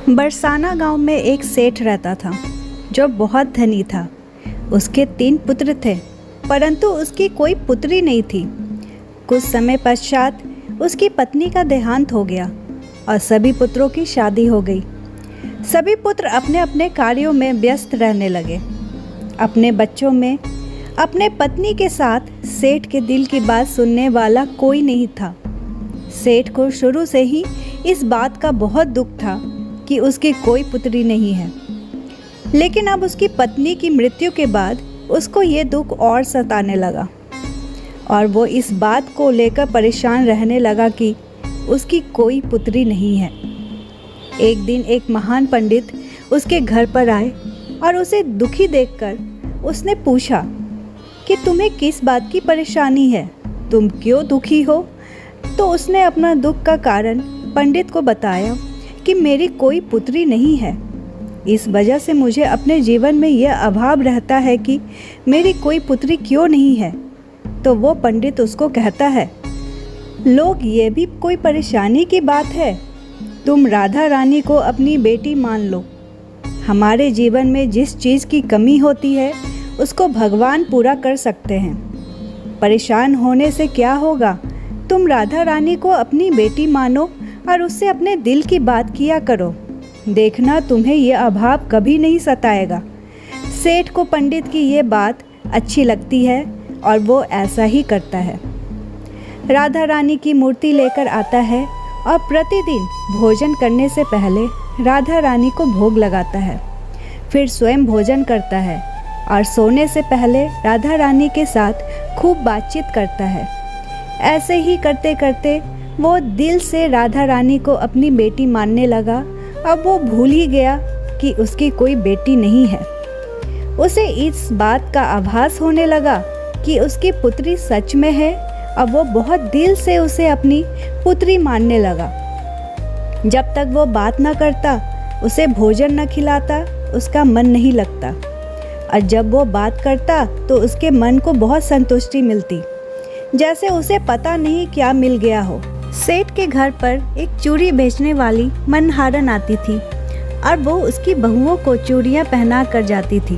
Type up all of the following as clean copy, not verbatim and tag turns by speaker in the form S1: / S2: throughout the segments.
S1: बरसाना गांव में एक सेठ रहता था जो बहुत धनी था। उसके 3 पुत्र थे, परंतु उसकी कोई पुत्री नहीं थी। कुछ समय पश्चात उसकी पत्नी का देहांत हो गया और सभी पुत्रों की शादी हो गई। सभी पुत्र अपने अपने कार्यों में व्यस्त रहने लगे। अपने बच्चों में अपने पत्नी के साथ सेठ के दिल की बात सुनने वाला कोई नहीं था। सेठ को शुरू से ही इस बात का बहुत दुख था कि उसकी कोई पुत्री नहीं है। लेकिन अब उसकी पत्नी की मृत्यु के बाद उसको ये दुख और सताने लगा और वो इस बात को लेकर परेशान रहने लगा कि उसकी कोई पुत्री नहीं है। एक दिन एक महान पंडित उसके घर पर आए और उसे दुखी देखकर उसने पूछा कि तुम्हें किस बात की परेशानी है, तुम क्यों दुखी हो। तो उसने अपना दुख का कारण पंडित को बताया कि मेरी कोई पुत्री नहीं है, इस वजह से मुझे अपने जीवन में यह अभाव रहता है कि मेरी कोई पुत्री क्यों नहीं है। तो वो पंडित उसको कहता है, लोग ये भी कोई परेशानी की बात है, तुम राधा रानी को अपनी बेटी मान लो। हमारे जीवन में जिस चीज़ की कमी होती है उसको भगवान पूरा कर सकते हैं। परेशान होने से क्या होगा, तुम राधा रानी को अपनी बेटी मानो और उससे अपने दिल की बात किया करो, देखना तुम्हें यह अभाव कभी नहीं सताएगा। सेठ को पंडित की ये बात अच्छी लगती है और वो ऐसा ही करता है। राधा रानी की मूर्ति लेकर आता है और प्रतिदिन भोजन करने से पहले राधा रानी को भोग लगाता है, फिर स्वयं भोजन करता है और सोने से पहले राधा रानी के साथ खूब बातचीत करता है। ऐसे ही करते करते वो दिल से राधा रानी को अपनी बेटी मानने लगा। अब वो भूल ही गया कि उसकी कोई बेटी नहीं है। उसे इस बात का आभास होने लगा कि उसकी पुत्री सच में है। अब वो बहुत दिल से उसे अपनी पुत्री मानने लगा। जब तक वो बात न करता, उसे भोजन न खिलाता, उसका मन नहीं लगता, और जब वो बात करता तो उसके मन को बहुत संतुष्टि मिलती, जैसे उसे पता नहीं क्या मिल गया हो। सेठ के घर पर एक चूड़ी बेचने वाली मनहारन आती थी और वो उसकी बहुओं को चूड़ियाँ पहना कर जाती थी।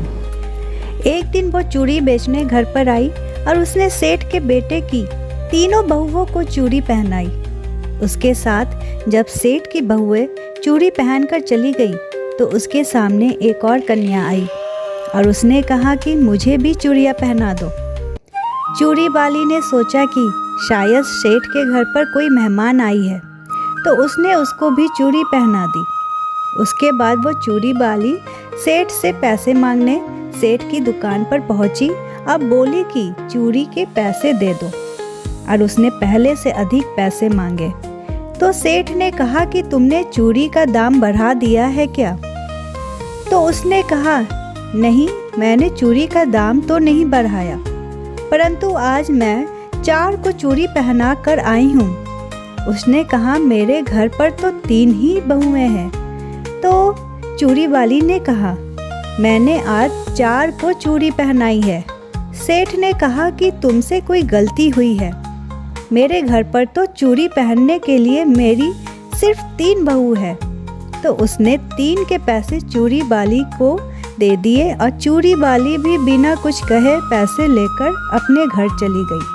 S1: एक दिन वो चूड़ी बेचने घर पर आई और उसने सेठ के बेटे की तीनों बहुओं को चूड़ी पहनाई। उसके साथ जब सेठ की बहुएं चूड़ी पहनकर चली गई तो उसके सामने एक और कन्या आई और उसने कहा कि मुझे भी चूड़ियाँ पहना दो। चूड़ी वाली ने सोचा कि शायद सेठ के घर पर कोई मेहमान आई है, तो उसने उसको भी चूड़ी पहना दी। उसके बाद वो चूड़ी वाली सेठ से पैसे मांगने सेठ की दुकान पर पहुंची। अब बोली कि चूड़ी के पैसे दे दो, और उसने पहले से अधिक पैसे मांगे। तो सेठ ने कहा कि तुमने चूड़ी का दाम बढ़ा दिया है क्या? तो उसने कहा, नहीं, मैंने चूड़ी का दाम तो नहीं बढ़ाया, परंतु आज मैं 4 को चूड़ी पहना कर आई हूँ। उसने कहा, मेरे घर पर तो 3 ही बहुएं हैं। तो चूड़ी वाली ने कहा, मैंने आज 4 को चूड़ी पहनाई है। सेठ ने कहा कि तुमसे कोई गलती हुई है, मेरे घर पर तो चूड़ी पहनने के लिए मेरी सिर्फ 3 बहू है। तो उसने 3 के पैसे चूड़ी वाली को दे दिए और चूड़ी वाली भी बिना कुछ कहे पैसे लेकर अपने घर चली गई।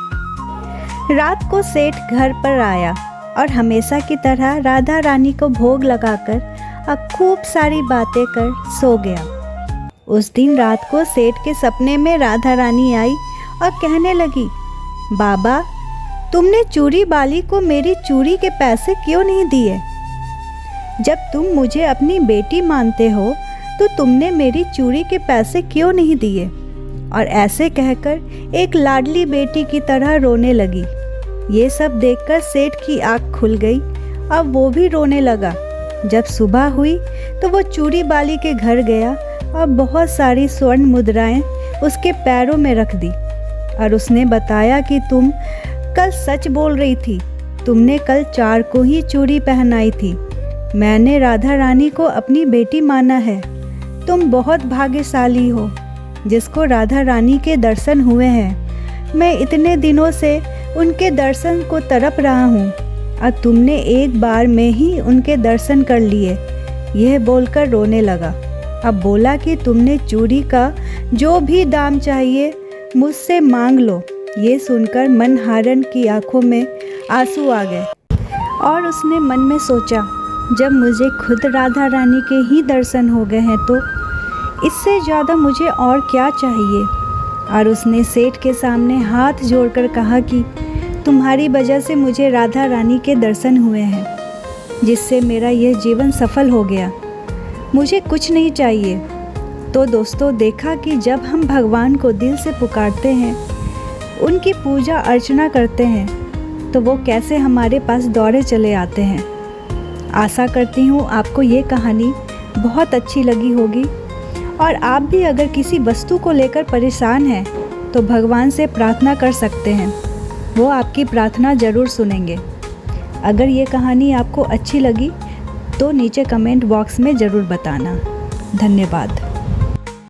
S1: रात को सेठ घर पर आया और हमेशा की तरह राधा रानी को भोग लगाकर और खूब सारी बातें कर सो गया। उस दिन रात को सेठ के सपने में राधा रानी आई और कहने लगी, बाबा, तुमने चूड़ी वाली को मेरी चूड़ी के पैसे क्यों नहीं दिए? जब तुम मुझे अपनी बेटी मानते हो तो तुमने मेरी चूड़ी के पैसे क्यों नहीं दिए? और ऐसे कहकर एक लाडली बेटी की तरह रोने लगी। ये सब देखकर सेठ की आँख खुल गई। अब वो भी रोने लगा। जब सुबह हुई तो वो चूड़ी वाली के घर गया और बहुत सारी स्वर्ण मुद्राएं उसके पैरों में रख दी और उसने बताया कि तुम कल सच बोल रही थी, तुमने कल 4 को ही चूड़ी पहनाई थी। मैंने राधा रानी को अपनी बेटी माना है। तुम बहुत भाग्यशाली हो जिसको राधा रानी के दर्शन हुए हैं। मैं इतने दिनों से उनके दर्शन को तड़प रहा हूँ और तुमने एक बार में ही उनके दर्शन कर लिए। यह बोलकर रोने लगा। अब बोला कि तुमने चूड़ी का जो भी दाम चाहिए मुझसे मांग लो। ये सुनकर मनहारन की आंखों में आंसू आ गए और उसने मन में सोचा, जब मुझे खुद राधा रानी के ही दर्शन हो गए हैं तो इससे ज़्यादा मुझे और क्या चाहिए। और उसने सेठ के सामने हाथ जोड़कर कहा कि तुम्हारी वजह से मुझे राधा रानी के दर्शन हुए हैं, जिससे मेरा यह जीवन सफल हो गया। मुझे कुछ नहीं चाहिए। तो दोस्तों, देखा कि जब हम भगवान को दिल से पुकारते हैं, उनकी पूजा अर्चना करते हैं, तो वो कैसे हमारे पास दौड़े चले आते हैं। आशा करती हूँ आपको ये कहानी बहुत अच्छी लगी होगी और आप भी अगर किसी वस्तु को लेकर परेशान हैं तो भगवान से प्रार्थना कर सकते हैं, वो आपकी प्रार्थना ज़रूर सुनेंगे। अगर ये कहानी आपको अच्छी लगी तो नीचे कमेंट बॉक्स में ज़रूर बताना। धन्यवाद।